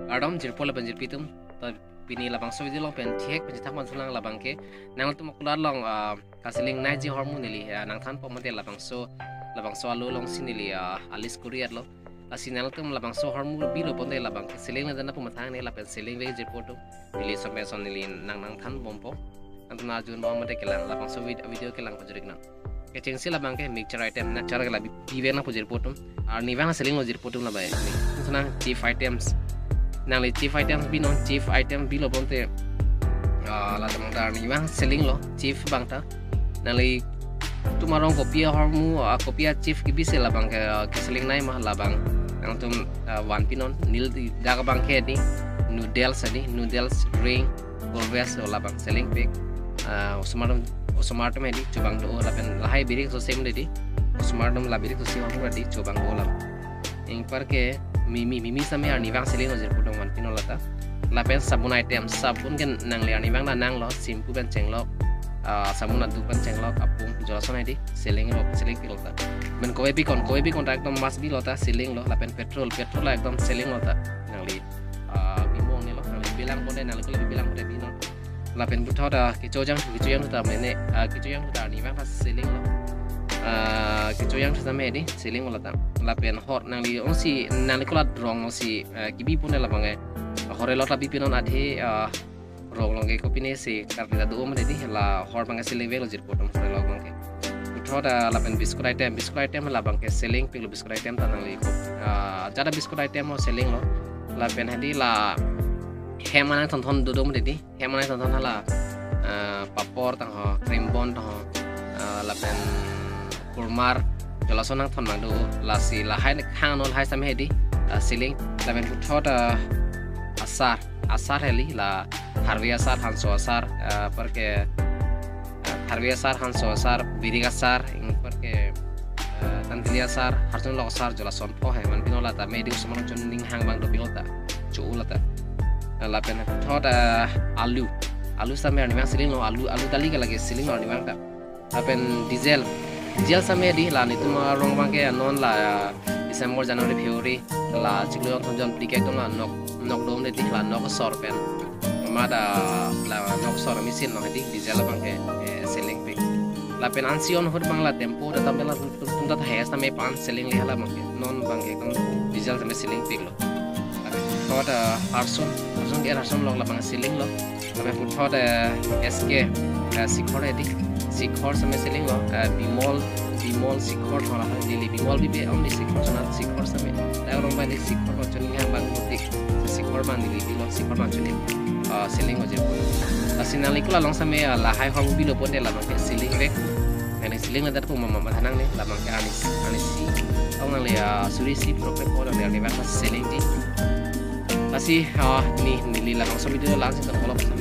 Ardom jirpo la banjir pitum ta pini labang so di long pen thiek pen thak man sulang labang ke nang tu makular long kasiling nai ji hormone li nang than po mate labang so alu long sinili alis kuriat lo asinal tum labang so hormone bilo ponde labang ke siling na dana po mathang ne la pen siling ve jirpo tu ili sampe son nili nang than bompo antuna jun ba mate kelang labang so video kelang pajurik na ke chengsi labang ke mixture item na cara la bive na pujir potom ar niwang siling lo jir potom la ba sana chief items nang le chief items binon chief item bilo ponte la tamang dar ni bang selling lo chief bang ta nang le tumarong kopia hormu kopia chief ki bise la bang ke selling nai mah la bang nang tum wan pinon nil daga bang ke ni noodles ring golves la bang selling pick usumartum edi cubang do la pen lahai birik so same dedi usumartum la birik so same hormu di cubang do la ing par ke mimi sampai ani bang selling ojir putong wan pinolata lapen sabun item sabun kan nang le ani bang na nang lo simpu ben chenglok sabun adu ben chenglok apung jolason edi selling pilota ben kowe pi kon ta ekdom mas bilota selling lo lapen petrol la ekdom selling lota nang li bimong ne lo nang li bilang ponde nang li bilang ponde binon lapen buthota kichojang ta mene kichojang ta ani bang pas selling lo kichojang ta medi selling lota lapen hot nang li onsi nang li kolat rong si kibi pun la bangai hore lot labi pinon adhe rong longe ko pine si karna do om dedi la hor bangai selling ve lo jir potom hore log bangai uthora lapen biscuit item la bangai selling pilo biscuit item ta nang li ko jada biscuit item lo selling lo lapen hadi la hemana thon do dom dedi hemana thon hala papor tang ho krimbon tang ho lapen kurmar jolasonang thon mangdu lasi la hai khang nol hai sam hedi siling lamen buthot asar heli la harvi asar hanso asar perke harvi asar hanso asar birig asar ing perke tantili asar harjon lo asar jolason po hai man pinola ta medi usman jon ning hang bang do pilota chuulata lapen buthot alu sam ani mang siling lo alu dali ka lagi siling ani mang ta lapen diesel sampai di lah itu mah orang bangke non lah Desember Januari Februari lah ciklu yang tonjon tiket tu lah nok dom di lah nok sorpen mada lah nok sor mesin noh di diesel bangke selling pick lah penansion hur bang lah tempo datang lah tuntat hai sampai pan selling lihat lah bangke non bangke kan diesel sampai selling pick lo kalau ada Harsun log lah bang selling lo sampai pun ada SK sikor sikhor sampai selling lo bimol sikhor thola dili bimol bibe omni sikhor sana sikhor sampai orang banyak sikhor macam ni yang bagus tik sikhor man dili bilo sikhor macam ni selling aja pun asinali kula long sampai lahai hong bilo pun dia lamang ke selling rek ini selling ada tu mama tanang ni lamang ke anisi orang le surisi program orang le ni selling di masih ni lamang so video langsung terfollow